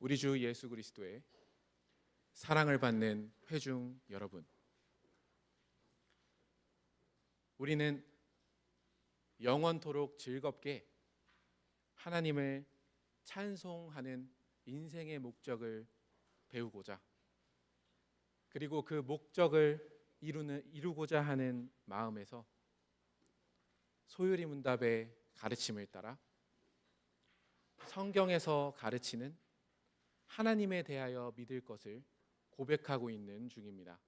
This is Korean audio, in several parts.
우리 주 예수 그리스도의 사랑을 받는 회중 여러분, 우리는 영원토록 즐겁게 하나님을 찬송하는 인생의 목적을 배우고자, 그리고 그 목적을 이루고자 하는 마음에서 소유리 문답의 가르침을 따라 성경에서 가르치는 하나님에 대하여 믿을 것을 고백하고 있는 중입니다.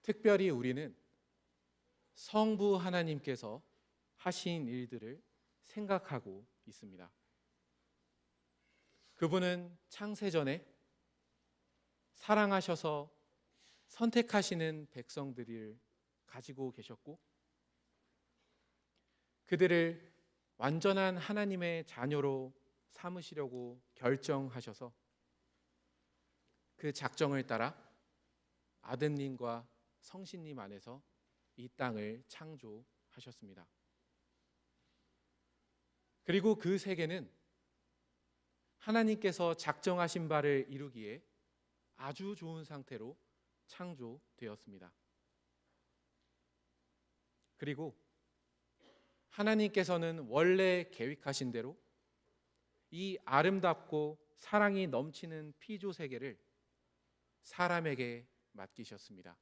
특별히 우리는 성부 하나님께서 하신 일들을 생각하고 있습니다. 그분은 창세전에 사랑하셔서 선택하시는 백성들을 가지고 계셨고, 그들을 완전한 하나님의 자녀로 삼으시려고 결정하셔서 그 작정을 따라 아드님과 성신님 안에서 이 땅을 창조하셨습니다. 그리고 그 세계는 하나님께서 작정하신 바를 이루기에 아주 좋은 상태로 창조되었습니다. 그리고 하나님께서는 원래 계획하신 대로 이 아름답고 사랑이 넘치는 피조 세계를 사람에게 맡기셨습니다.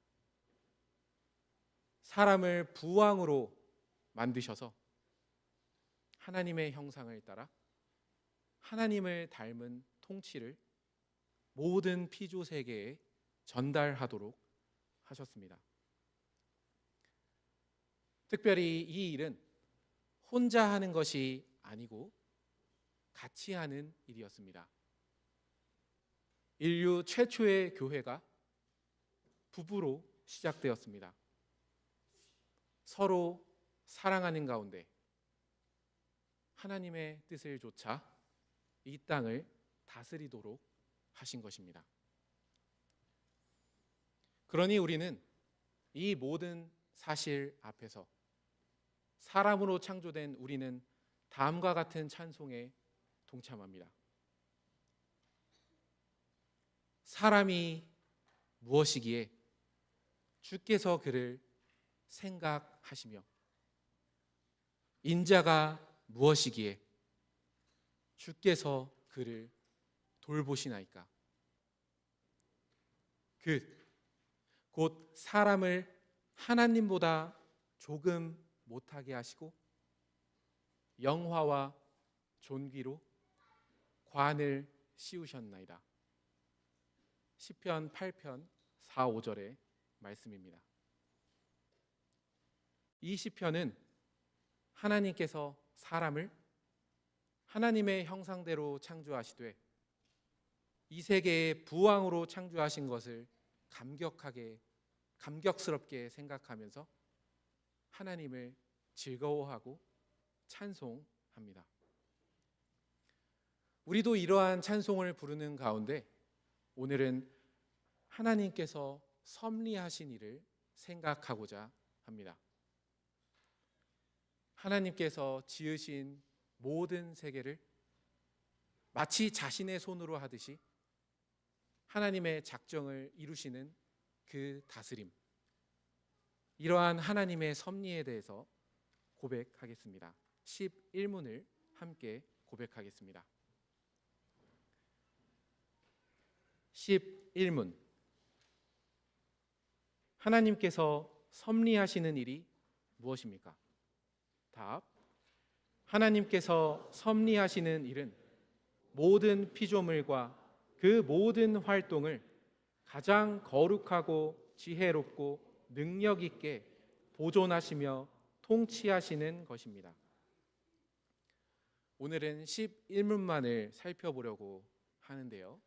사람을 부왕으로 만드셔서 하나님의 형상을 따라 하나님을 닮은 통치를 모든 피조 세계에 전달하도록 하셨습니다. 특별히 이 일은 혼자 하는 것이 아니고 같이 하는 일이었습니다. 인류 최초의 교회가 부부로 시작되었습니다. 서로 사랑하는 가운데 하나님의 뜻을 좇아 이 땅을 다스리도록 하신 것입니다. 그러니 우리는 이 모든 사실 앞에서 사람으로 창조된 우리는 다음과 같은 찬송에 동참합니다. 사람이 무엇이기에 주께서 그를 생각하시며, 인자가 무엇이기에 주께서 그를 돌보시나이까. 곧 사람을 하나님보다 조금 못하게 하시고 영화와 존귀로 관을 씌우셨나이다. 시편 8편 4, 5절의 말씀입니다. 이 시편은 하나님께서 사람을 하나님의 형상대로 창조하시되 이 세계의 부왕으로 창조하신 것을 감격스럽게 생각하면서 하나님을 즐거워하고 찬송합니다. 우리도 이러한 찬송을 부르는 가운데 오늘은 하나님께서 섭리하신 일을 생각하고자 합니다. 하나님께서 지으신 모든 세계를 마치 자신의 손으로 하듯이 하나님의 작정을 이루시는 그 다스림, 이러한 하나님의 섭리에 대해서 고백하겠습니다. 11문을 함께 고백하겠습니다. 11문. 하나님께서 섭리하시는 일이 무엇입니까? 답. 하나님께서 섭리하시는 일은 모든 피조물과 그 모든 활동을 가장 거룩하고 지혜롭고 능력 있게 보존하시며 통치하시는 것입니다. 오늘은 11문만을 살펴보려고 하는데요,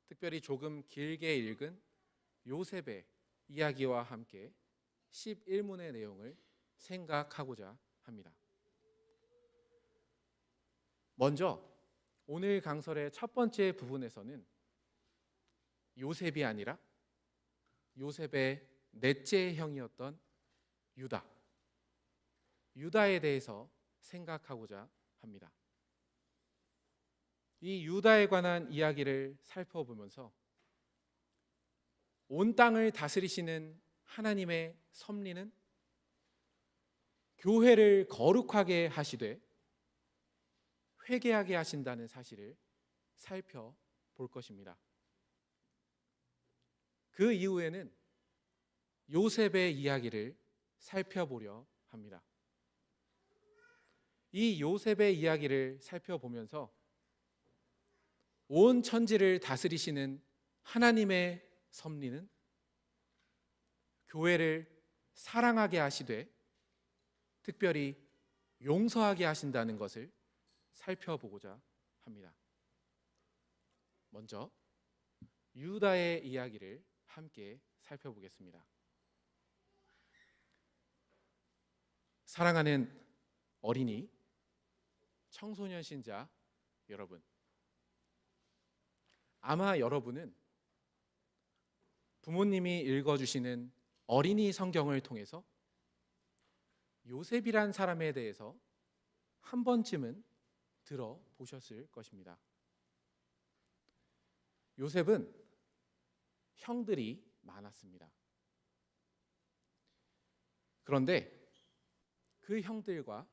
특별히 조금 길게 읽은 요셉의 이야기와 함께 11문의 내용을 생각하고자 합니다. 먼저 오늘 강설의 첫 번째 부분에서는 요셉이 아니라 요셉의 넷째 형이었던 유다에 대해서 생각하고자 합니다. 이 유다에 관한 이야기를 살펴보면서 온 땅을 다스리시는 하나님의 섭리는 교회를 거룩하게 하시되 회개하게 하신다는 사실을 살펴볼 것입니다. 그 이후에는 요셉의 이야기를 살펴보려 합니다. 이 요셉의 이야기를 살펴보면서 온 천지를 다스리시는 하나님의 섭리는 교회를 사랑하게 하시되 특별히 용서하게 하신다는 것을 살펴보고자 합니다. 먼저 유다의 이야기를 함께 살펴보겠습니다. 사랑하는 어린이, 청소년 신자 여러분, 아마 여러분은 부모님이 읽어주시는 어린이 성경을 통해서 요셉이란 사람에 대해서 한 번쯤은 들어보셨을 것입니다. 요셉은 형들이 많았습니다. 그런데 그 형들과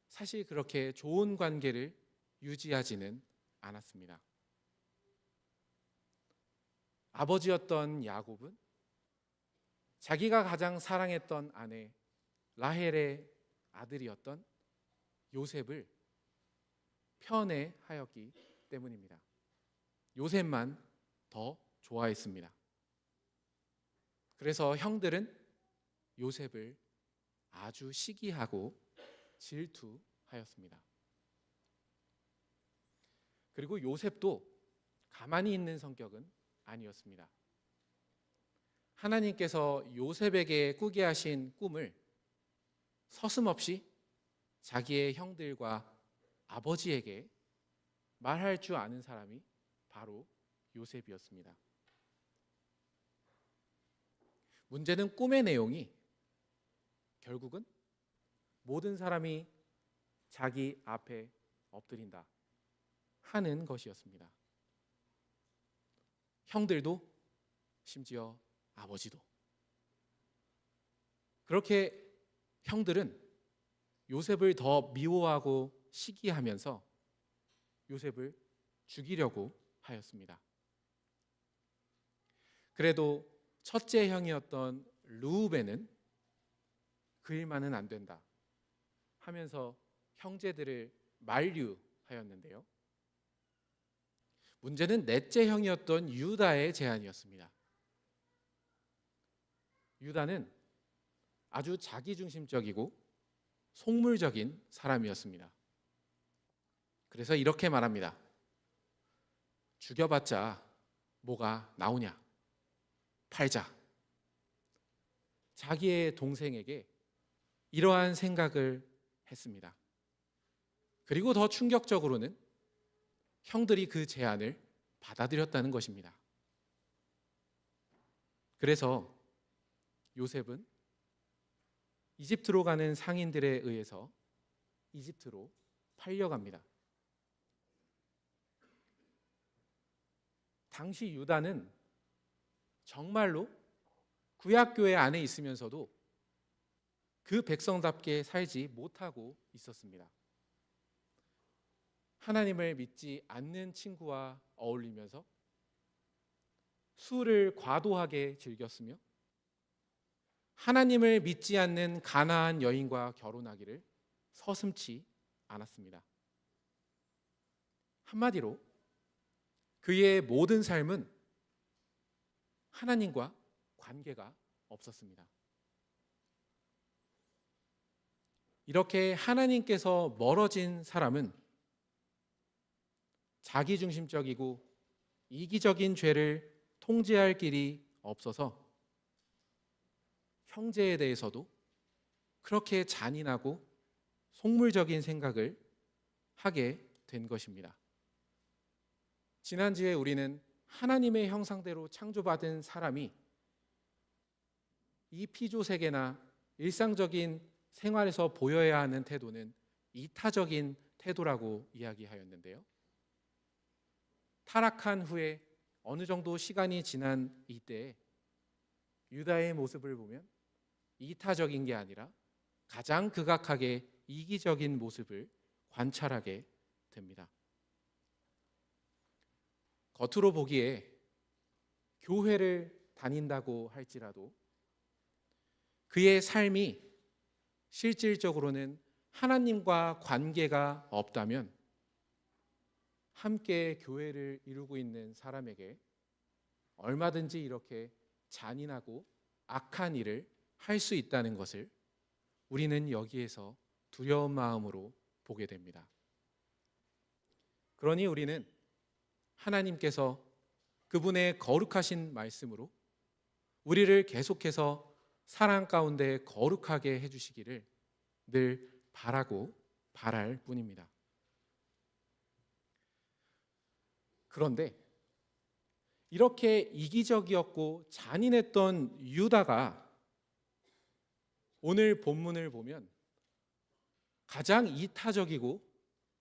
사실 그렇게 좋은 관계를 유지하지는 않았습니다. 아버지였던 야곱은 자기가 가장 사랑했던 아내 라헬의 아들이었던 요셉을 편애하였기 때문입니다. 요셉만 더 좋아했습니다. 그래서 형들은 요셉을 아주 시기하고 질투하였습니다. 그리고 요셉도 가만히 있는 성격은 아니었습니다. 하나님께서 요셉에게 꾸게 하신 꿈을 서슴없이 자기의 형들과 아버지에게 말할 줄 아는 사람이 바로 요셉이었습니다. 문제는 꿈의 내용이 결국은 모든 사람이 자기 앞에 엎드린다 하는 것이었습니다. 형들도 심지어 아버지도. 그렇게 형들은 요셉을 더 미워하고 시기하면서 요셉을 죽이려고 하였습니다. 그래도 첫째 형이었던 르우벤은 그 일만은 안 된다 하면서 형제들을 만류하였는데요. 문제는 넷째 형이었던 유다의 제안이었습니다. 유다는 아주 자기중심적이고 속물적인 사람이었습니다. 그래서 이렇게 말합니다. 죽여봤자 뭐가 나오냐? 팔자. 자기의 동생에게 이러한 생각을 했습니다. 그리고 더 충격적으로는 형들이 그 제안을 받아들였다는 것입니다. 그래서 요셉은 이집트로 가는 상인들에 의해서 이집트로 팔려갑니다. 당시 유다는 정말로 구약교회 안에 있으면서도 그 백성답게 살지 못하고 있었습니다. 하나님을 믿지 않는 친구와 어울리면서 술을 과도하게 즐겼으며 하나님을 믿지 않는 가나안 여인과 결혼하기를 서슴지 않았습니다. 한마디로 그의 모든 삶은 하나님과 관계가 없었습니다. 이렇게 하나님께서 멀어진 사람은 자기중심적이고 이기적인 죄를 통제할 길이 없어서 형제에 대해서도 그렇게 잔인하고 속물적인 생각을 하게 된 것입니다. 지난주에 우리는 하나님의 형상대로 창조받은 사람이 이 피조세계나 일상적인 생활에서 보여야 하는 태도는 이타적인 태도라고 이야기하였는데요. 타락한 후에 어느 정도 시간이 지난 이때 유다의 모습을 보면 이타적인 게 아니라 가장 극악하게 이기적인 모습을 관찰하게 됩니다. 겉으로 보기에 교회를 다닌다고 할지라도 그의 삶이 실질적으로는 하나님과 관계가 없다면 함께 교회를 이루고 있는 사람에게 얼마든지 이렇게 잔인하고 악한 일을 할 수 있다는 것을 우리는 여기에서 두려운 마음으로 보게 됩니다. 그러니 우리는 하나님께서 그분의 거룩하신 말씀으로 우리를 계속해서 사랑 가운데 거룩하게 해주시기를 늘 바라고 바랄 뿐입니다. 그런데 이렇게 이기적이었고 잔인했던 유다가 오늘 본문을 보면 가장 이타적이고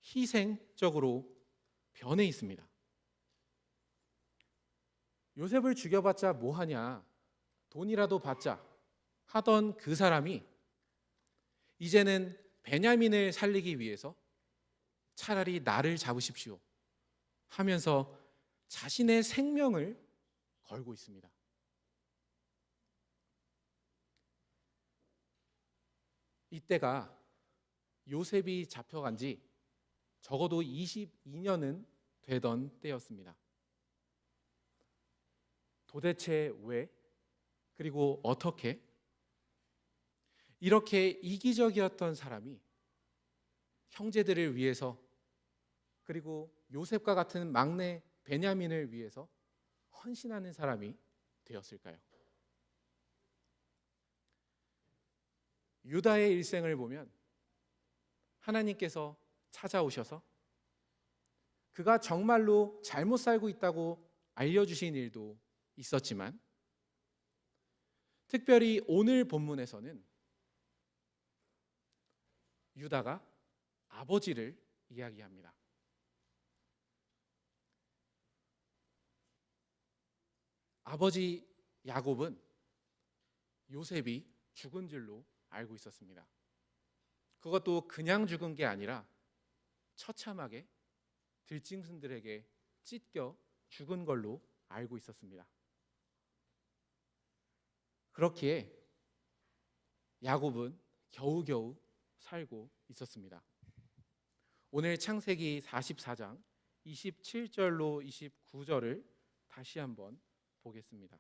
희생적으로 변해 있습니다. 요셉을 죽여봤자 뭐하냐, 돈이라도 받자 하던 그 사람이 이제는 베냐민을 살리기 위해서 차라리 나를 잡으십시오 하면서 자신의 생명을 걸고 있습니다. 이때가 요셉이 잡혀간 지 적어도 22년은 되던 때였습니다. 도대체 왜, 그리고 어떻게 이렇게 이기적이었던 사람이 형제들을 위해서, 그리고 요셉과 같은 막내 베냐민을 위해서 헌신하는 사람이 되었을까요? 유다의 일생을 보면 하나님께서 찾아오셔서 그가 정말로 잘못 살고 있다고 알려주신 일도 있었지만, 특별히 오늘 본문에서는 유다가 아버지를 이야기합니다. 아버지 야곱은 요셉이 죽은 줄로 알고 있었습니다. 그것도 그냥 죽은 게 아니라 처참하게 들짐승들에게 찢겨 죽은 걸로 알고 있었습니다. 그렇기에 야곱은 겨우겨우 살고 있었습니다. 오늘 창세기 44장 27절로 29절을 다시 한번 보겠습니다.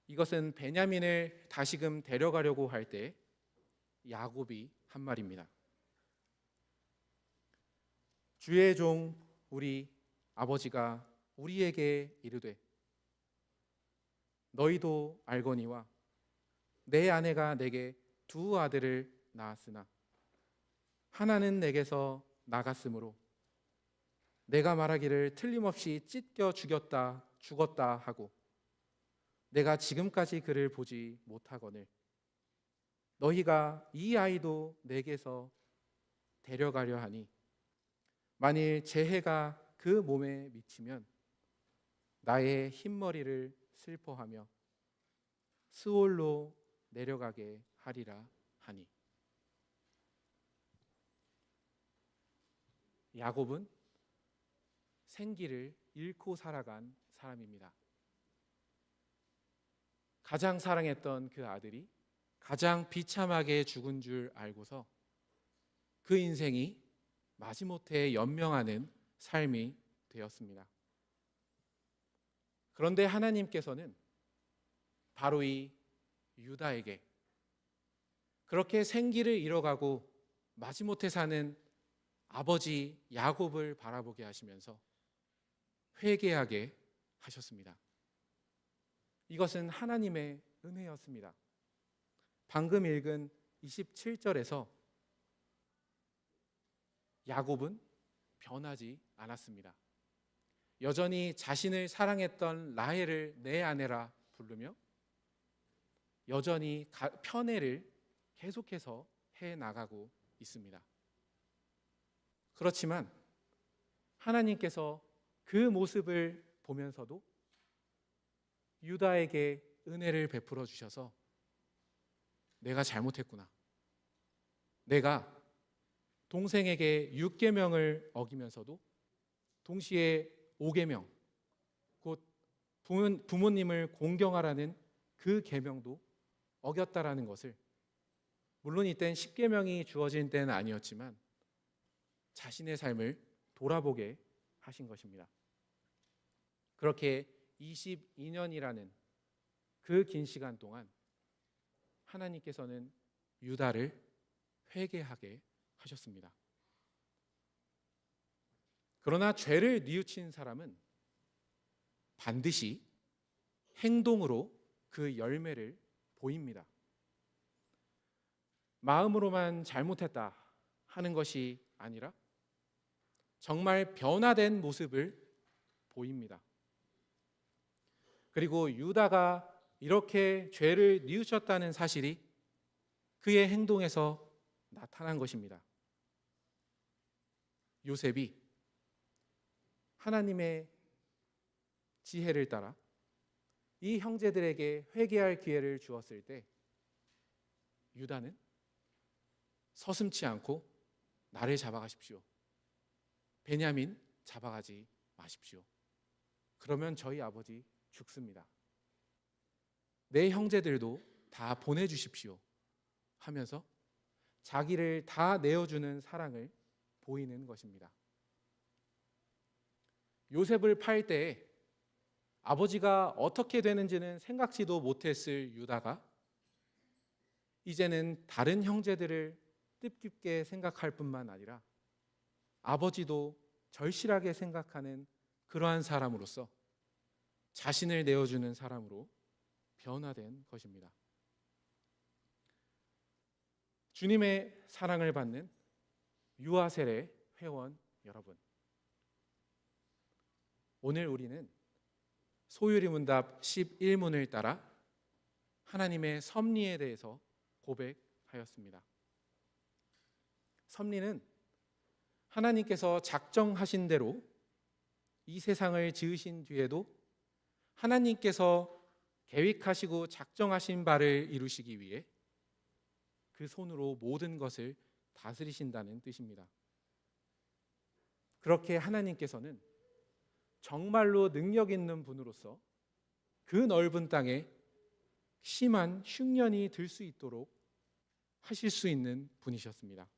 이것은 베냐민을 다시금 데려가려고 할 때 야곱이 한 말입니다. 주의 종 우리 아버지가 우리에게 이르되 너희도 알거니와 내 아내가 내게 두 아들을 낳았으나 하나는 내게서 나갔으므로 내가 말하기를 틀림없이 찢겨 죽었다 하고 내가 지금까지 그를 보지 못하거늘 너희가 이 아이도 내게서 데려가려 하니 만일 재해가 그 몸에 미치면 나의 흰머리를 슬퍼하며 스올로 내려가게 하리라 하니. 야곱은 생기를 잃고 살아간 사람입니다. 가장 사랑했던 그 아들이 가장 비참하게 죽은 줄 알고서 그 인생이 마지못해 연명하는 삶이 되었습니다. 그런데 하나님께서는 바로 이 유다에게 그렇게 생기를 잃어가고 마지못해 사는 아버지 야곱을 바라보게 하시면서 회개하게 하셨습니다. 이것은 하나님의 은혜였습니다. 방금 읽은 27절에서 야곱은 변하지 않았습니다. 여전히 자신을 사랑했던 라헬을 내 아내라 부르며 여전히 편애를 계속해서 해 나가고 있습니다. 그렇지만 하나님께서 그 모습을 보면서도 유다에게 은혜를 베풀어 주셔서 내가 잘못했구나. 내가 동생에게 6계명을 어기면서도 동시에 5계명, 곧 부모님을 공경하라는 그 계명도 어겼다라는 것을, 물론 이땐 10계명이 주어진 때는 아니었지만 자신의 삶을 돌아보게 하신 것입니다. 그렇게 22년이라는 그 긴 시간 동안 하나님께서는 유다를 회개하게 하셨습니다. 그러나 죄를 뉘우친 사람은 반드시 행동으로 그 열매를 보입니다. 마음으로만 잘못했다 하는 것이 아니라 정말 변화된 모습을 보입니다. 그리고 유다가 이렇게 죄를 뉘우쳤다는 사실이 그의 행동에서 나타난 것입니다. 요셉이 하나님의 지혜를 따라 이 형제들에게 회개할 기회를 주었을 때 유다는 서슴지 않고 나를 잡아가십시오. 베냐민 잡아가지 마십시오. 그러면 저희 아버지 죽습니다. 내 형제들도 다 보내주십시오 하면서 자기를 다 내어주는 사랑을 보이는 것입니다. 요셉을 팔 때 아버지가 어떻게 되는지는 생각지도 못했을 유다가 이제는 다른 형제들을 뜻깊게 생각할 뿐만 아니라 아버지도 절실하게 생각하는 그러한 사람으로서 자신을 내어주는 사람으로 변화된 것입니다. 주님의 사랑을 받는 유아셀의 회원 여러분, 오늘 우리는 소유리 문답 11문을 따라 하나님의 섭리에 대해서 고백하였습니다. 섭리는 하나님께서 작정하신 대로 이 세상을 지으신 뒤에도 하나님께서 계획하시고 작정하신 바를 이루시기 위해 그 손으로 모든 것을 다스리신다는 뜻입니다. 그렇게 하나님께서는 정말로 능력 있는 분으로서 그 넓은 땅에 심한 흉년이 들 수 있도록 하실 수 있는 분이셨습니다.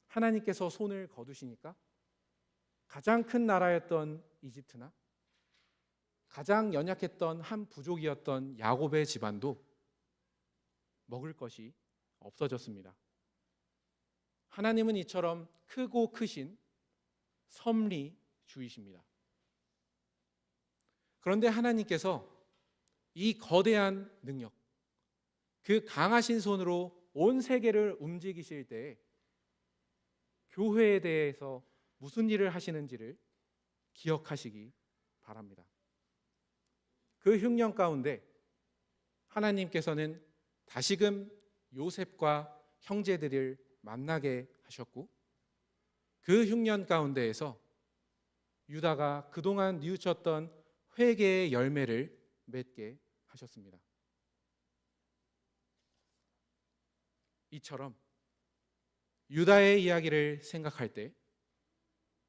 하나님께서 손을 거두시니까 가장 큰 나라였던 이집트나 가장 연약했던 한 부족이었던 야곱의 집안도 먹을 것이 없어졌습니다. 하나님은 이처럼 크고 크신 섭리주이십니다. 그런데 하나님께서 이 거대한 능력, 그 강하신 손으로 온 세계를 움직이실 때 교회에 대해서 무슨 일을 하시는지를 기억하시기 바랍니다. 그 흉년 가운데 하나님께서는 다시금 요셉과 형제들을 만나게 하셨고, 그 흉년 가운데에서 유다가 그동안 뉘우쳤던 회개의 열매를 맺게 하셨습니다. 이처럼 유다의 이야기를 생각할 때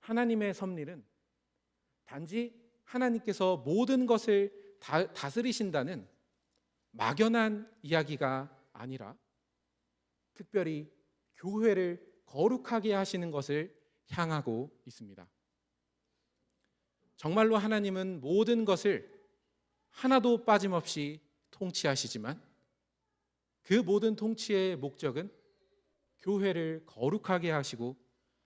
하나님의 섭리는 단지 하나님께서 모든 것을 다스리신다는 막연한 이야기가 아니라 특별히 교회를 거룩하게 하시는 것을 향하고 있습니다. 정말로 하나님은 모든 것을 하나도 빠짐없이 통치하시지만 그 모든 통치의 목적은 교회를 거룩하게 하시고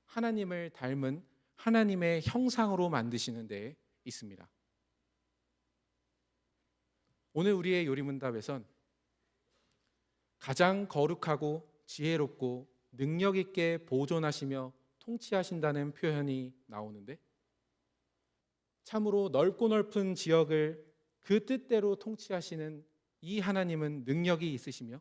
하나님을 닮은 하나님의 형상으로 만드시는 데에 있습니다. 오늘 우리의 요리문답에선 가장 거룩하고 지혜롭고 능력 있게 보존하시며 통치하신다는 표현이 나오는데, 참으로 넓고 넓은 지역을 그 뜻대로 통치하시는 이 하나님은 능력이 있으시며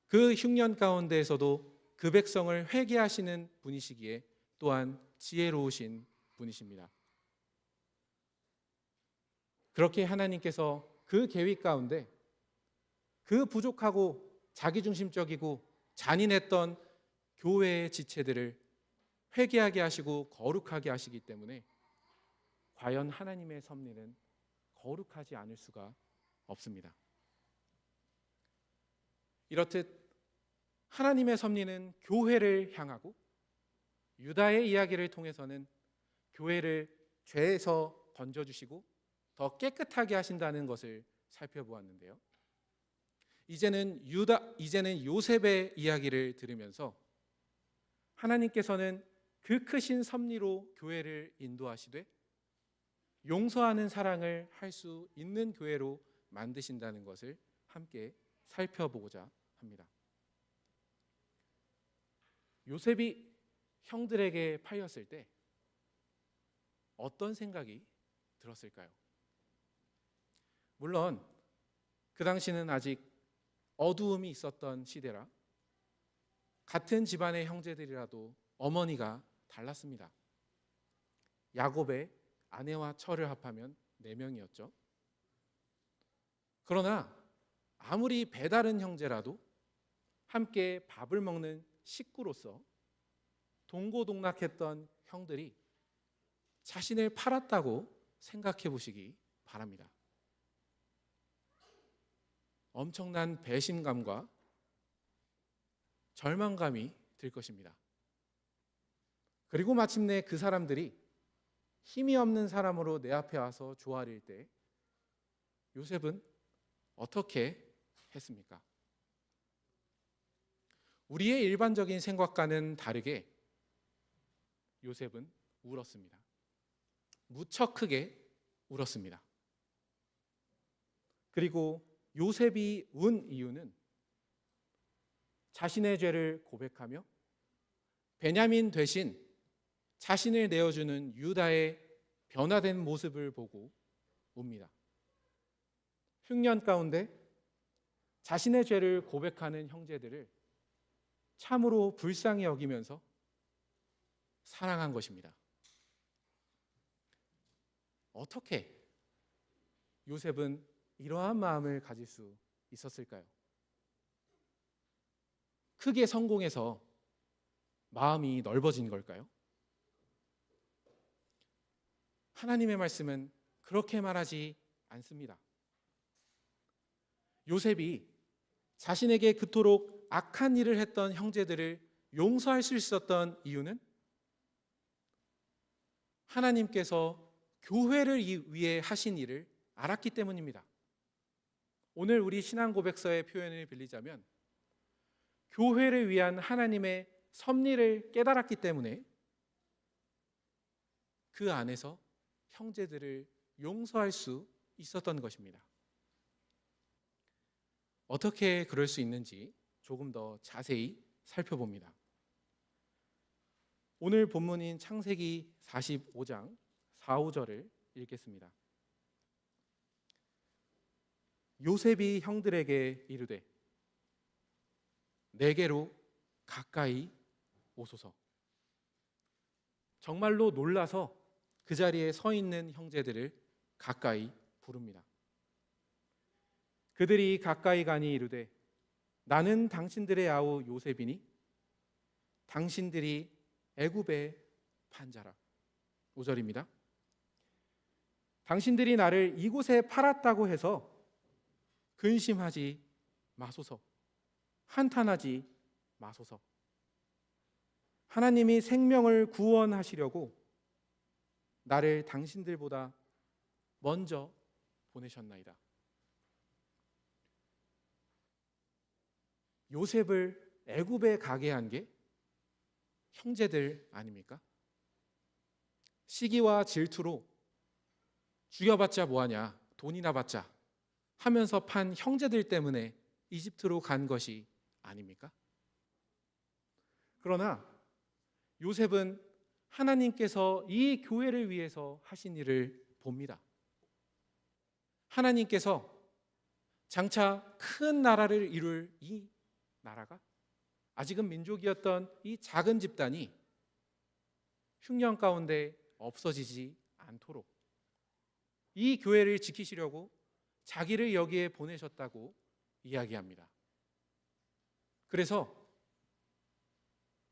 그 흉년 가운데에서도 그 백성을 회개하시는 분이시기에 또한 지혜로우신 분이십니다. 그렇게 하나님께서 그 계획 가운데 그 부족하고 자기중심적이고 잔인했던 교회의 지체들을 회개하게 하시고 거룩하게 하시기 때문에 과연 하나님의 섭리는 거룩하지 않을 수가 없습니다. 이렇듯 하나님의 섭리는 교회를 향하고 유다의 이야기를 통해서는 교회를 죄에서 건져주시고 더 깨끗하게 하신다는 것을 살펴보았는데요. 이제는 요셉의 이야기를 들으면서 하나님께서는 그 크신 섭리로 교회를 인도하시되 용서하는 사랑을 할 수 있는 교회로 만드신다는 것을 함께 살펴보고자 합니다. 요셉이 형들에게 팔렸을 때 어떤 생각이 들었을까요? 물론 그 당시는 아직 어두움이 있었던 시대라 같은 집안의 형제들이라도 어머니가 달랐습니다. 야곱의 아내와 처를 합하면 4명이었죠. 그러나 아무리 배다른 형제라도 함께 밥을 먹는 식구로서 동고동락했던 형들이 자신을 팔았다고 생각해 보시기 바랍니다. 엄청난 배신감과 절망감이 들 것입니다. 그리고 마침내 그 사람들이 힘이 없는 사람으로 내 앞에 와서 조아릴 때 요셉은 어떻게 했습니까? 우리의 일반적인 생각과는 다르게 요셉은 울었습니다. 무척 크게 울었습니다. 그리고 요셉이 운 이유는 자신의 죄를 고백하며 베냐민 대신 자신을 내어주는 유다의 변화된 모습을 보고 웁니다. 흉년 가운데 자신의 죄를 고백하는 형제들을 참으로 불쌍히 여기면서 사랑한 것입니다. 어떻게 요셉은 이러한 마음을 가질 수 있었을까요? 크게 성공해서 마음이 넓어진 걸까요? 하나님의 말씀은 그렇게 말하지 않습니다. 요셉이 자신에게 그토록 악한 일을 했던 형제들을 용서할 수 있었던 이유는 하나님께서 교회를 위해 하신 일을 알았기 때문입니다. 오늘 우리 신앙 고백서의 표현을 빌리자면 교회를 위한 하나님의 섭리를 깨달았기 때문에 그 안에서 형제들을 용서할 수 있었던 것입니다. 어떻게 그럴 수 있는지 조금 더 자세히 살펴봅니다. 오늘 본문인 창세기 45장 4, 5절을 읽겠습니다. 요셉이 형들에게 이르되 내게로 가까이 오소서. 정말로 놀라서 그 자리에 서 있는 형제들을 가까이 부릅니다. 그들이 가까이 가니 이르되 나는 당신들의 아우 요셉이니 당신들이 애굽의 판자라. 5절입니다. 당신들이 나를 이곳에 팔았다고 해서 근심하지 마소서. 한탄하지 마소서. 하나님이 생명을 구원하시려고 나를 당신들보다 먼저 보내셨나이다. 요셉을 애굽에 가게 한 게 형제들 아닙니까? 시기와 질투로 죽여봤자 뭐하냐, 돈이나 받자 하면서 판 형제들 때문에 이집트로 간 것이 아닙니까? 그러나 요셉은 하나님께서 이 교회를 위해서 하신 일을 봅니다. 하나님께서 장차 큰 나라를 이룰 이 나라가 아직은 민족이었던 이 작은 집단이 흉년 가운데 없어지지 않도록 이 교회를 지키시려고 자기를 여기에 보내셨다고 이야기합니다. 그래서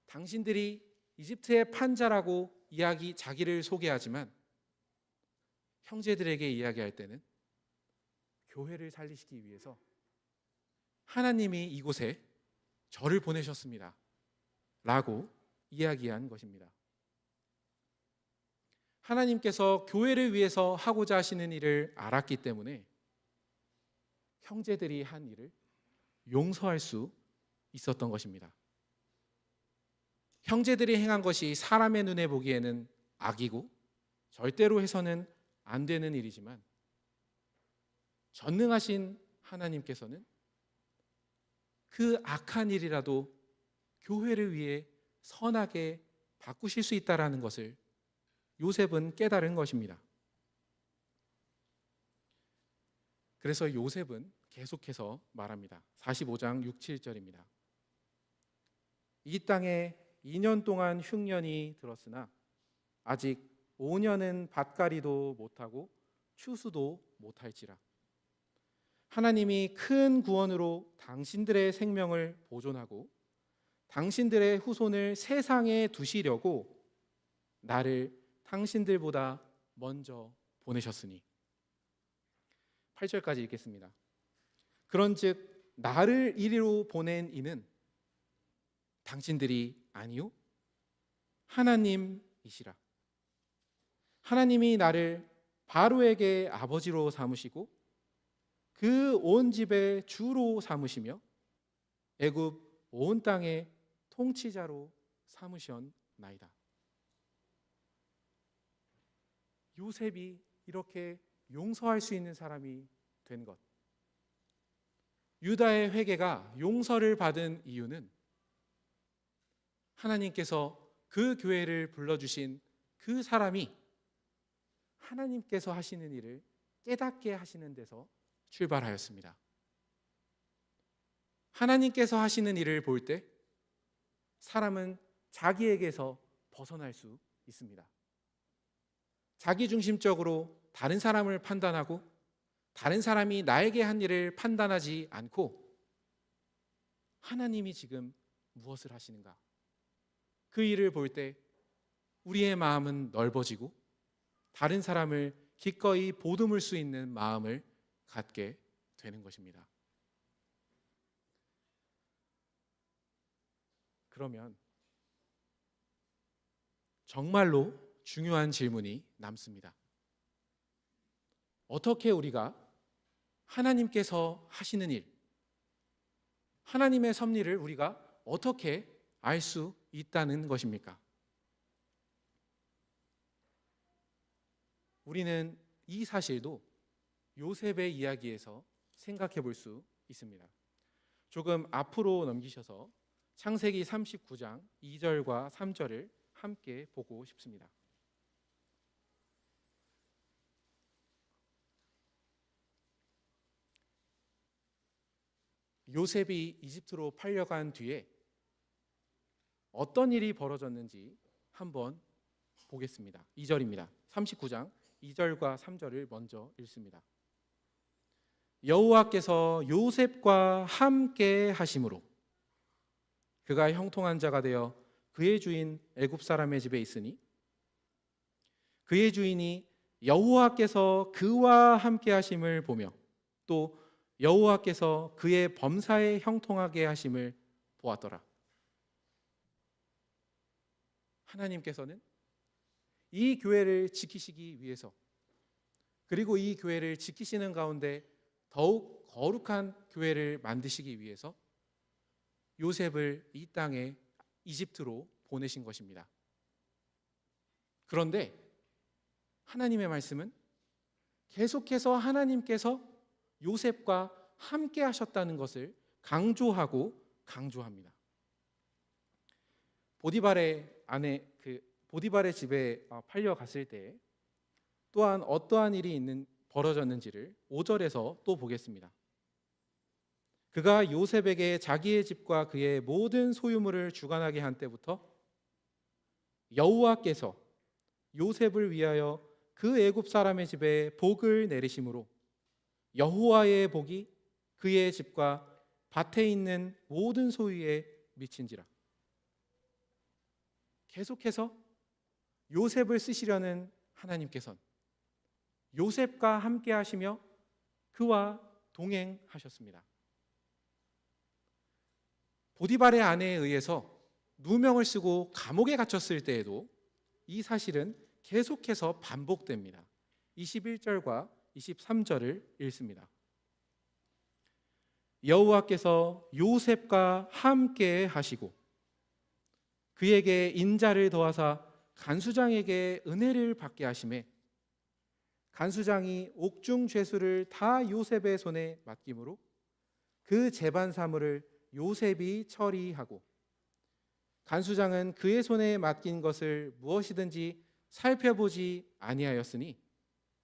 당신들이 이집트의 판자라고 자기를 소개하지만 형제들에게 이야기할 때는 교회를 살리시기 위해서 하나님이 이곳에 저를 보내셨습니다 라고 이야기한 것입니다. 하나님께서 교회를 위해서 하고자 하시는 일을 알았기 때문에 형제들이 한 일을 용서할 수 있었던 것입니다. 형제들이 행한 것이 사람의 눈에 보기에는 악이고 절대로 해서는 안 되는 일이지만 전능하신 하나님께서는 그 악한 일이라도 교회를 위해 선하게 바꾸실 수 있다는 것을 요셉은 깨달은 것입니다. 그래서 요셉은 계속해서 말합니다. 45장 6, 7절입니다. 이 땅에 2년 동안 흉년이 들었으나 아직 5년은 밭갈이도 못하고 추수도 못할지라. 하나님이 큰 구원으로 당신들의 생명을 보존하고 당신들의 후손을 세상에 두시려고 나를 당신들보다 먼저 보내셨으니. 8절까지 읽겠습니다. 그런즉 나를 이리로 보낸 이는 당신들이 아니요 하나님이시라. 하나님이 나를 바로에게 아버지로 삼으시고 그 온 집의 주로 삼으시며 애굽 온 땅의 통치자로 삼으셨나이다. 요셉이 이렇게 용서할 수 있는 사람이 된 것, 유다의 회개가 용서를 받은 이유는 하나님께서 그 교회를 불러주신 그 사람이 하나님께서 하시는 일을 깨닫게 하시는 데서 출발하였습니다. 하나님께서 하시는 일을 볼 때 사람은 자기에게서 벗어날 수 있습니다. 자기중심적으로 다른 사람을 판단하고 다른 사람이 나에게 한 일을 판단하지 않고 하나님이 지금 무엇을 하시는가, 그 일을 볼 때 우리의 마음은 넓어지고 다른 사람을 기꺼이 보듬을 수 있는 마음을 갖게 되는 것입니다. 그러면 정말로 중요한 질문이 남습니다. 어떻게 우리가 하나님께서 하시는 일, 하나님의 섭리를 우리가 어떻게 알 수 있다는 것입니까? 우리는 이 사실도 요셉의 이야기에서 생각해 볼 수 있습니다. 조금 앞으로 넘기셔서 창세기 39장 2절과 3절을 함께 보고 싶습니다. 요셉이 이집트로 팔려간 뒤에 어떤 일이 벌어졌는지 한번 보겠습니다. 2절입니다. 39장 2절과 3절을 먼저 읽습니다. 여호와께서 요셉과 함께 하심으로 그가 형통한 자가 되어 그의 주인 애굽 사람의 집에 있으니 그의 주인이 여호와께서 그와 함께 하심을 보며 또 여호와께서 그의 범사에 형통하게 하심을 보았더라. 하나님께서는 이 교회를 지키시기 위해서, 그리고 이 교회를 지키시는 가운데 더욱 거룩한 교회를 만드시기 위해서 요셉을 이 땅에 이집트로 보내신 것입니다. 그런데 하나님의 말씀은 계속해서 하나님께서 요셉과 함께 하셨다는 것을 강조하고 강조합니다. 보디발의 집에 팔려갔을 때 또한 어떠한 일이 벌어졌는지를 5절에서 또 보겠습니다. 그가 요셉에게 자기의 집과 그의 모든 소유물을 주관하게 한 때부터 여호와께서 요셉을 위하여 그 애굽 사람의 집에 복을 내리심으로 여호와의 복이 그의 집과 밭에 있는 모든 소유에 미친지라. 계속해서 요셉을 쓰시려는 하나님께서는 요셉과 함께 하시며 그와 동행하셨습니다. 보디발의 아내에 의해서 누명을 쓰고 감옥에 갇혔을 때에도 이 사실은 계속해서 반복됩니다. 21절과 23절을 읽습니다. 여호와께서 요셉과 함께 하시고 그에게 인자를 더하사 간수장에게 은혜를 받게 하시매 간수장이 옥중 죄수를 다 요셉의 손에 맡김으로 그 재반 사물을 요셉이 처리하고 간수장은 그의 손에 맡긴 것을 무엇이든지 살펴보지 아니하였으니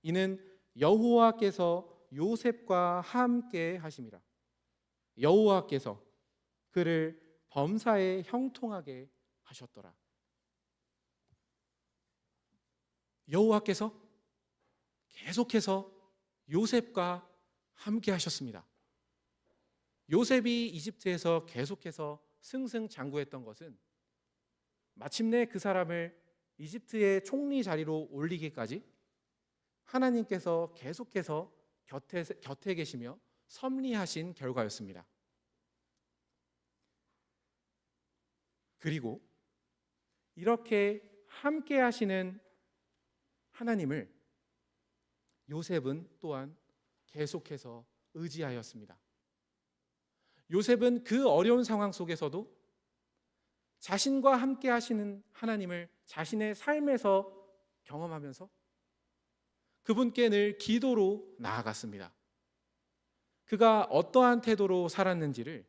이는 여호와께서 요셉과 함께 하심이라. 여호와께서 그를 범사에 형통하게 하셨더라. 여호와께서 계속해서 요셉과 함께 하셨습니다. 요셉이 이집트에서 계속해서 승승장구했던 것은 마침내 그 사람을 이집트의 총리 자리로 올리기까지 하나님께서 계속해서 곁에 계시며 섭리하신 결과였습니다. 그리고 이렇게 함께 하시는 하나님을 요셉은 또한 계속해서 의지하였습니다. 요셉은 그 어려운 상황 속에서도 자신과 함께 하시는 하나님을 자신의 삶에서 경험하면서 그분께 늘 기도로 나아갔습니다. 그가 어떠한 태도로 살았는지를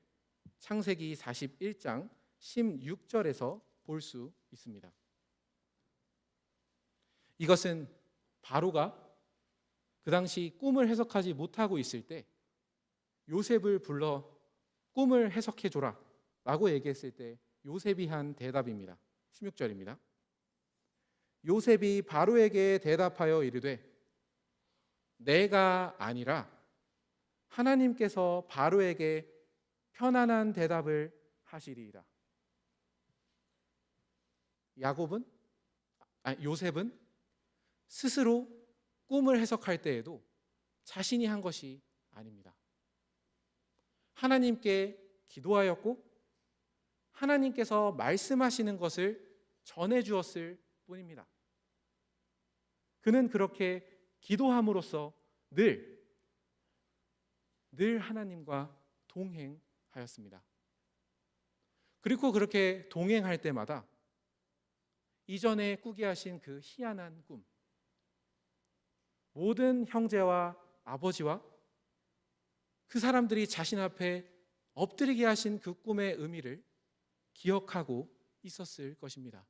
창세기 41장 16절에서 볼 수 있습니다. 이것은 바로가 그 당시 꿈을 해석하지 못하고 있을 때 요셉을 불러 꿈을 해석해 줘라 라고 얘기했을 때 요셉이 한 대답입니다. 16절입니다. 요셉이 바로에게 대답하여 이르되 내가 아니라 하나님께서 바로에게 편안한 대답을 하시리이다. 요셉은 스스로 꿈을 해석할 때에도 자신이 한 것이 아닙니다. 하나님께 기도하였고 하나님께서 말씀하시는 것을 전해 주었을 뿐입니다. 그는 그렇게 기도함으로써 늘 하나님과 동행하였습니다. 그리고 그렇게 동행할 때마다 이전에 꾸게 하신 그 희한한 꿈, 모든 형제와 아버지와 그 사람들이 자신 앞에 엎드리게 하신 그 꿈의 의미를 기억하고 있었을 것입니다.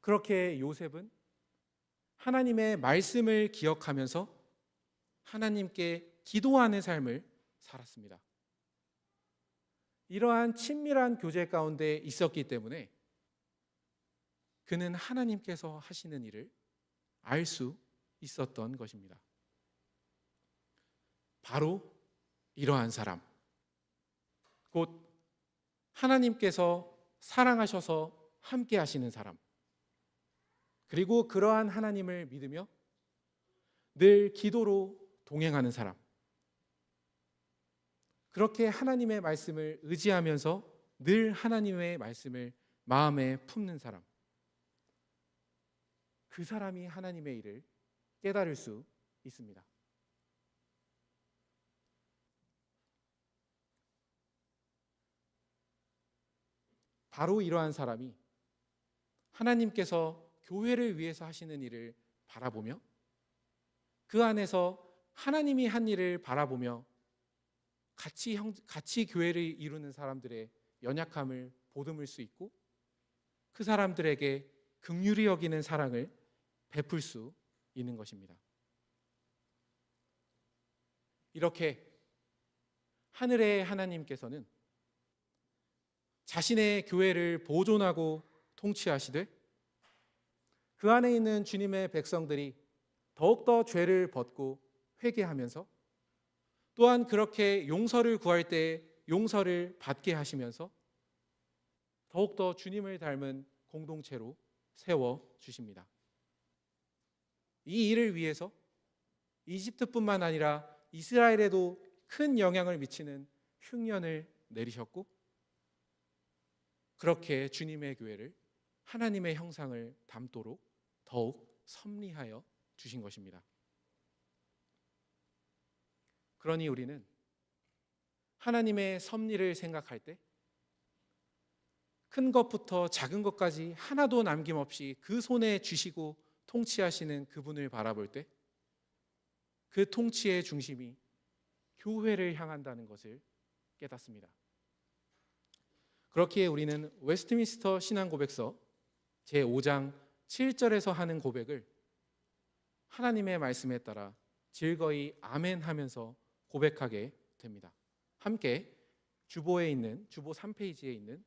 그렇게 요셉은 하나님의 말씀을 기억하면서 하나님께 기도하는 삶을 살았습니다. 이러한 친밀한 교제 가운데 있었기 때문에 그는 하나님께서 하시는 일을 알 수 있었던 것입니다. 바로 이러한 사람, 곧 하나님께서 사랑하셔서 함께 하시는 사람, 그리고 그러한 하나님을 믿으며 늘 기도로 동행하는 사람, 그렇게 하나님의 말씀을 의지하면서 늘 하나님의 말씀을 마음에 품는 사람, 그 사람이 하나님의 일을 깨달을 수 있습니다. 바로 이러한 사람이 하나님께서 교회를 위해서 하시는 일을 바라보며 그 안에서 하나님이 한 일을 바라보며 같이 교회를 이루는 사람들의 연약함을 보듬을 수 있고 그 사람들에게 긍휼히 여기는 사랑을 베풀 수 있는 것입니다. 이렇게 하늘의 하나님께서는 자신의 교회를 보존하고 통치하시되 그 안에 있는 주님의 백성들이 더욱더 죄를 벗고 회개하면서 또한 그렇게 용서를 구할 때 용서를 받게 하시면서 더욱더 주님을 닮은 공동체로 세워주십니다. 이 일을 위해서 이집트뿐만 아니라 이스라엘에도 큰 영향을 미치는 흉년을 내리셨고 그렇게 주님의 교회를 하나님의 형상을 담도록 더욱 섭리하여 주신 것입니다. 그러니 우리는 하나님의 섭리를 생각할 때 큰 것부터 작은 것까지 하나도 남김없이 그 손에 쥐시고 통치하시는 그분을 바라볼 때 그 통치의 중심이 교회를 향한다는 것을 깨닫습니다. 그렇기에 우리는 웨스트민스터 신앙고백서 제5장 7절에서 하는 고백을 하나님의 말씀에 따라 즐거이 아멘 하면서 고백하게 됩니다. 함께 주보에 있는 주보 3페이지에 있는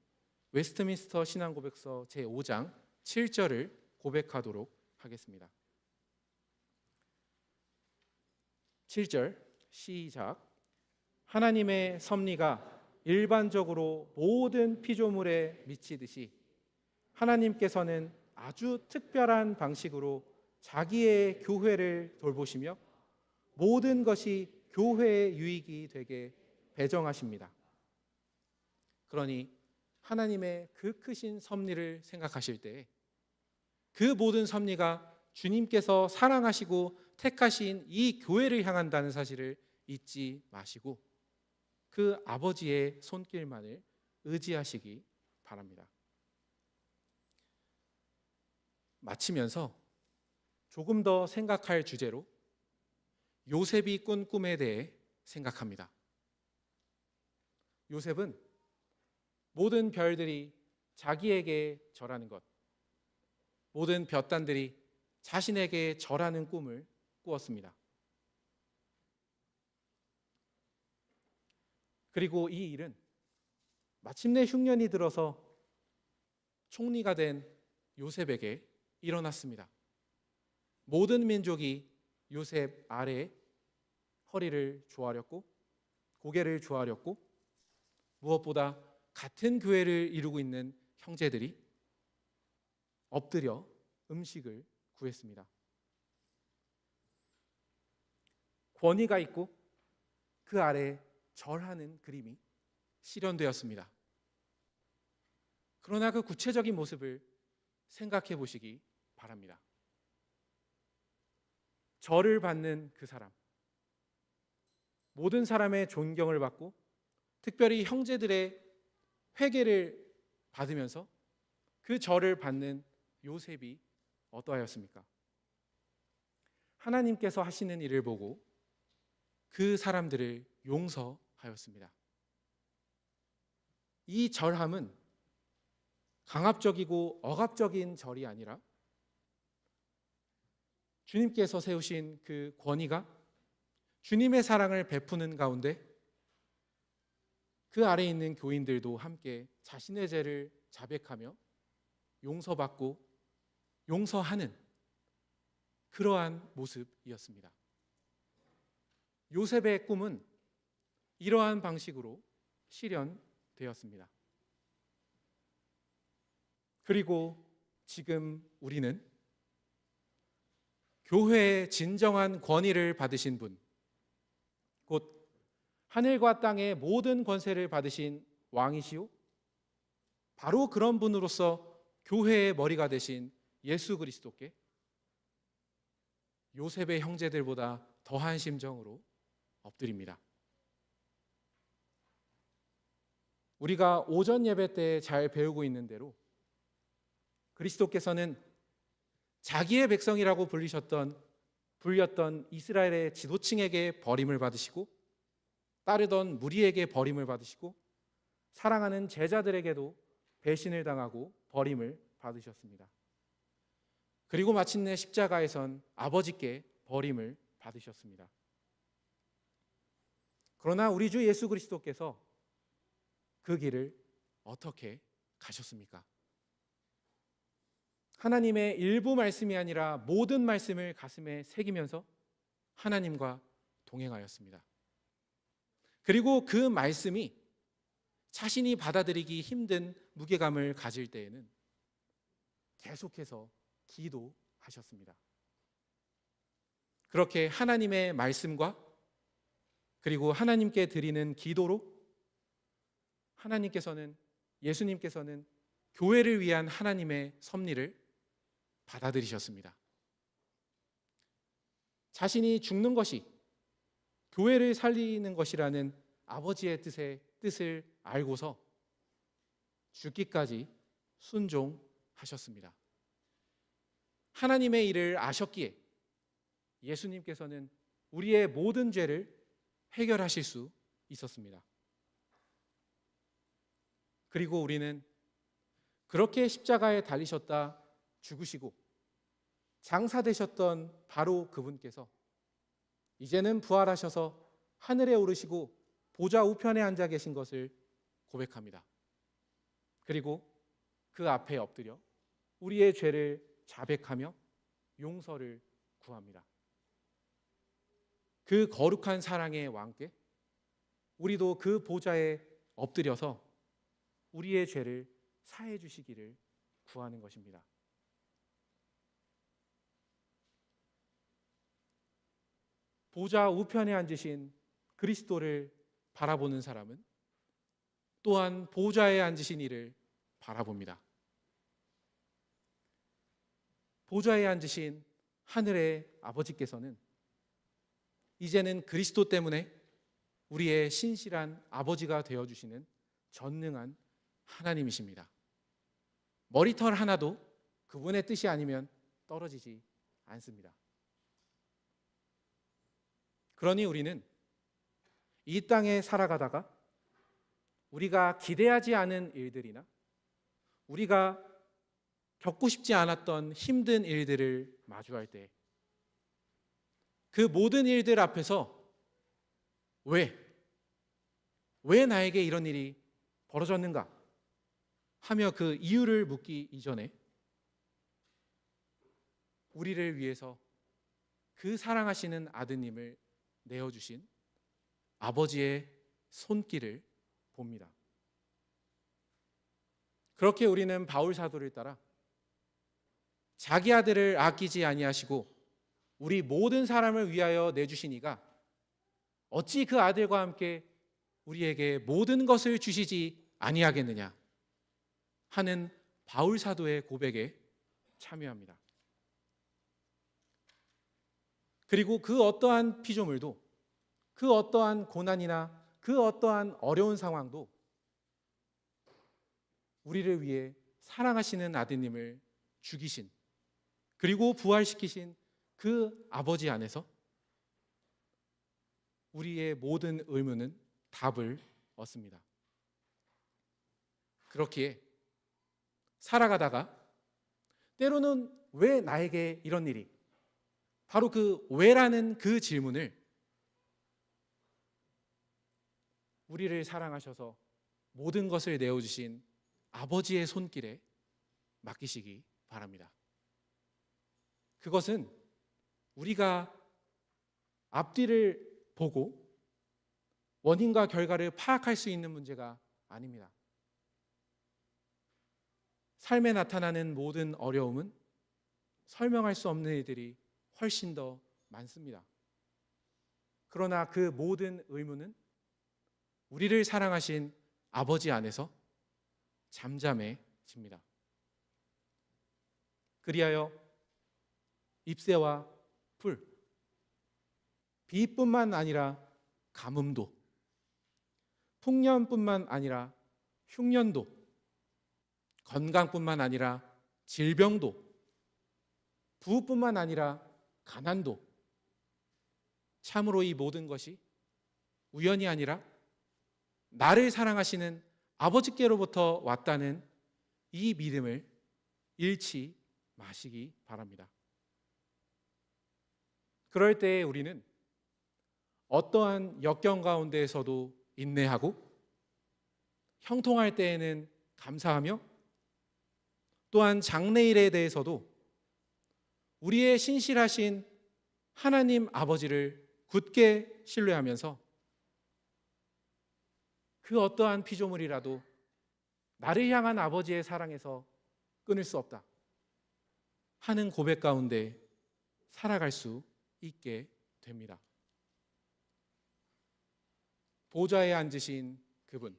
웨스트민스터 신앙고백서 제5장 7절을 고백하도록 하겠습니다. 7절 시작. 하나님의 섭리가 일반적으로 모든 피조물에 미치듯이 하나님께서는 아주 특별한 방식으로 자기의 교회를 돌보시며 모든 것이 교회의 유익이 되게 배정하십니다. 그러니 하나님의 그 크신 섭리를 생각하실 때 그 모든 섭리가 주님께서 사랑하시고 택하신 이 교회를 향한다는 사실을 잊지 마시고 그 아버지의 손길만을 의지하시기 바랍니다. 마치면서 조금 더 생각할 주제로 요셉이 꾼 꿈에 대해 생각합니다. 요셉은 모든 별들이 자기에게 절하는 것, 모든 볕단들이 자신에게 절하는 꿈을 꾸었습니다. 그리고 이 일은 마침내 흉년이 들어서 총리가 된 요셉에게 일어났습니다. 모든 민족이 요셉 아래 허리를 조아렸고 고개를 조아렸고 무엇보다 같은 교회를 이루고 있는 형제들이 엎드려 음식을 구했습니다. 권위가 있고 그 아래 절하는 그림이 실현되었습니다. 그러나 그 구체적인 모습을 생각해 보시기 바랍니다. 절을 받는 그 사람, 모든 사람의 존경을 받고 특별히 형제들의 회개를 받으면서 그 절을 받는 요셉이 어떠하였습니까? 하나님께서 하시는 일을 보고 그 사람들을 용서하였습니다. 이 절함은 강압적이고 억압적인 절이 아니라 주님께서 세우신 그 권위가 주님의 사랑을 베푸는 가운데 그 아래에 있는 교인들도 함께 자신의 죄를 자백하며 용서받고 용서하는 그러한 모습이었습니다. 요셉의 꿈은 이러한 방식으로 실현되었습니다. 그리고 지금 우리는 교회의 진정한 권위를 받으신 분, 곧 하늘과 땅의 모든 권세를 받으신 왕이시오, 바로 그런 분으로서 교회의 머리가 되신 예수 그리스도께 요셉의 형제들보다 더한 심정으로 엎드립니다. 우리가 오전 예배 때 잘 배우고 있는 대로 그리스도께서는 자기의 백성이라고 불렸던 이스라엘의 지도층에게 버림을 받으시고 따르던 무리에게 버림을 받으시고 사랑하는 제자들에게도 배신을 당하고 버림을 받으셨습니다. 그리고 마침내 십자가에선 아버지께 버림을 받으셨습니다. 그러나 우리 주 예수 그리스도께서 그 길을 어떻게 가셨습니까? 하나님의 일부 말씀이 아니라 모든 말씀을 가슴에 새기면서 하나님과 동행하였습니다. 그리고 그 말씀이 자신이 받아들이기 힘든 무게감을 가질 때에는 계속해서 기도하셨습니다. 그렇게 하나님의 말씀과 그리고 하나님께 드리는 기도로 예수님께서는 교회를 위한 하나님의 섭리를 받아들이셨습니다. 자신이 죽는 것이 교회를 살리는 것이라는 아버지의 뜻을 알고서 죽기까지 순종하셨습니다. 하나님의 일을 아셨기에 예수님께서는 우리의 모든 죄를 해결하실 수 있었습니다. 그리고 우리는 그렇게 십자가에 달리셨다 죽으시고 장사되셨던 바로 그분께서 이제는 부활하셔서 하늘에 오르시고 보좌 우편에 앉아 계신 것을 고백합니다. 그리고 그 앞에 엎드려 우리의 죄를 자백하며 용서를 구합니다. 그 거룩한 사랑의 왕께 우리도 그 보좌에 엎드려서 우리의 죄를 사해 주시기를 구하는 것입니다. 보좌 우편에 앉으신 그리스도를 바라보는 사람은 또한 보좌에 앉으신 이를 바라봅니다. 보좌에 앉으신 하늘의 아버지께서는 이제는 그리스도 때문에 우리의 신실한 아버지가 되어주시는 전능한 하나님이십니다. 머리털 하나도 그분의 뜻이 아니면 떨어지지 않습니다. 그러니 우리는 이 땅에 살아가다가 우리가 기대하지 않은 일들이나 우리가 겪고 싶지 않았던 힘든 일들을 마주할 때 그 모든 일들 앞에서 왜 나에게 이런 일이 벌어졌는가 하며 그 이유를 묻기 이전에 우리를 위해서 그 사랑하시는 아드님을 내어주신 아버지의 손길을 봅니다. 그렇게 우리는 바울 사도를 따라 자기 아들을 아끼지 아니하시고 우리 모든 사람을 위하여 내주신 이가 어찌 그 아들과 함께 우리에게 모든 것을 주시지 아니하겠느냐 하는 바울 사도의 고백에 참여합니다. 그리고 그 어떠한 피조물도 그 어떠한 고난이나 그 어떠한 어려운 상황도 우리를 위해 사랑하시는 아드님을 죽이신 그리고 부활시키신 그 아버지 안에서 우리의 모든 의문은 답을 얻습니다. 그렇기에 살아가다가 때로는 왜 나에게 이런 일이 바로 그 왜라는 그 질문을 우리를 사랑하셔서 모든 것을 내어주신 아버지의 손길에 맡기시기 바랍니다. 그것은 우리가 앞뒤를 보고 원인과 결과를 파악할 수 있는 문제가 아닙니다. 삶에 나타나는 모든 어려움은 설명할 수 없는 일들이 훨씬 더 많습니다. 그러나 그 모든 의무는 우리를 사랑하신 아버지 안에서 잠잠해집니다. 그리하여 잎새와 풀, 비뿐만 아니라 가뭄도, 풍년뿐만 아니라 흉년도, 건강뿐만 아니라 질병도, 부뿐만 아니라 가난도, 참으로 이 모든 것이 우연이 아니라 나를 사랑하시는 아버지께로부터 왔다는 이 믿음을 잃지 마시기 바랍니다. 그럴 때에 우리는 어떠한 역경 가운데에서도 인내하고 형통할 때에는 감사하며 또한 장래일에 대해서도 우리의 신실하신 하나님 아버지를 굳게 신뢰하면서 그 어떠한 피조물이라도 나를 향한 아버지의 사랑에서 끊을 수 없다 하는 고백 가운데 살아갈 수 있게 됩니다. 보좌에 앉으신 그분,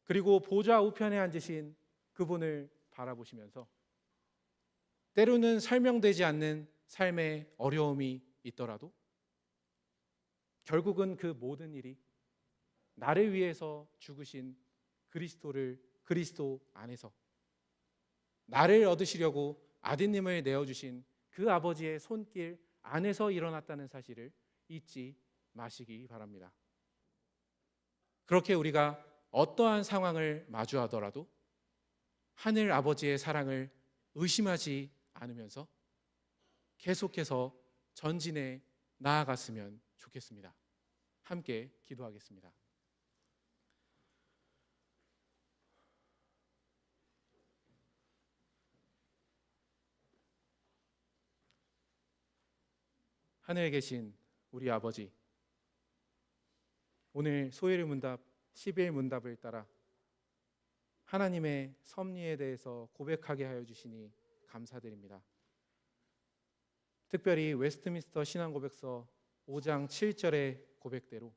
그리고 보좌 우편에 앉으신 그분을 바라보시면서 때로는 설명되지 않는 삶의 어려움이 있더라도 결국은 그 모든 일이 나를 위해서 죽으신 그리스도 안에서 나를 얻으시려고 아드님을 내어주신 그 아버지의 손길 안에서 일어났다는 사실을 잊지 마시기 바랍니다. 그렇게 우리가 어떠한 상황을 마주하더라도 하늘 아버지의 사랑을 의심하지 않으면서 계속해서 전진해 나아갔으면 좋겠습니다. 함께 기도하겠습니다. 하늘에 계신 우리 아버지, 오늘 소일의 문답 10일 문답을 따라 하나님의 섭리에 대해서 고백하게 하여 주시니 감사드립니다. 특별히 웨스트민스터 신앙고백서 5장 7절의 고백대로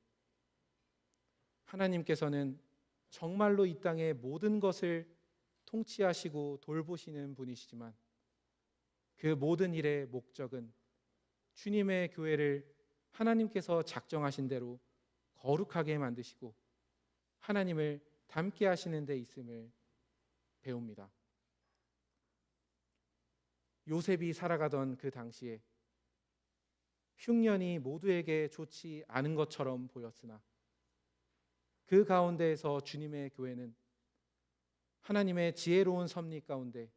하나님께서는 정말로 이 땅의 모든 것을 통치하시고 돌보시는 분이시지만 그 모든 일의 목적은 주님의 교회를 하나님께서 작정하신 대로 거룩하게 만드시고 하나님을 닮게 하시는 데 있음을 배웁니다. 요셉이 살아가던 그 당시에 흉년이 모두에게 좋지 않은 것처럼 보였으나 그 가운데에서 주님의 교회는 하나님의 지혜로운 섭리 가운데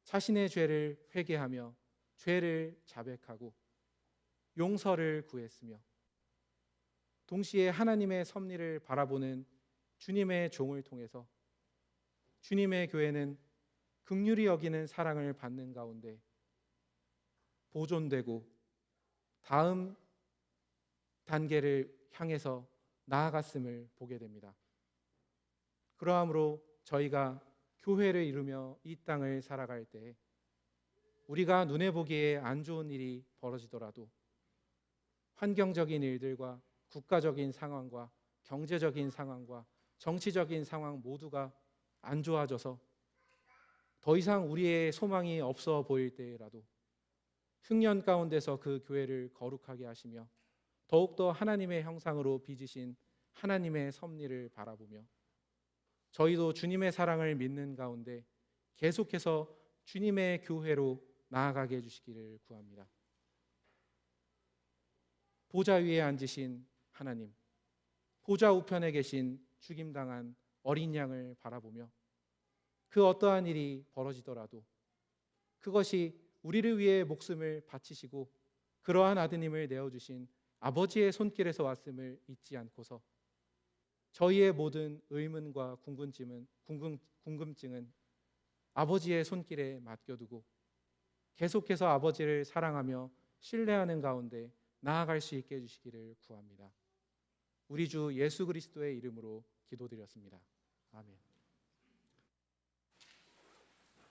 자신의 죄를 회개하며 죄를 자백하고 용서를 구했으며 동시에 하나님의 섭리를 바라보는 주님의 종을 통해서 주님의 교회는 긍휼히 여기는 사랑을 받는 가운데 보존되고 다음 단계를 향해서 나아갔음을 보게 됩니다. 그러함으로 저희가 교회를 이루며 이 땅을 살아갈 때 우리가 눈에 보기에 안 좋은 일이 벌어지더라도 환경적인 일들과 국가적인 상황과 경제적인 상황과 정치적인 상황 모두가 안 좋아져서 더 이상 우리의 소망이 없어 보일 때라도 흉년 가운데서 그 교회를 거룩하게 하시며 더욱더 하나님의 형상으로 빚으신 하나님의 섭리를 바라보며 저희도 주님의 사랑을 믿는 가운데 계속해서 주님의 교회로 나아가게 해주시기를 구합니다. 보좌 위에 앉으신 하나님, 보좌 우편에 계신 죽임당한 어린 양을 바라보며 그 어떠한 일이 벌어지더라도 그것이 우리를 위해 목숨을 바치시고 그러한 아드님을 내어주신 아버지의 손길에서 왔음을 잊지 않고서 저희의 모든 의문과 궁금증은 아버지의 손길에 맡겨두고 계속해서 아버지를 사랑하며 신뢰하는 가운데 나아갈 수 있게 해주시기를 구합니다. 우리 주 예수 그리스도의 이름으로 기도드렸습니다.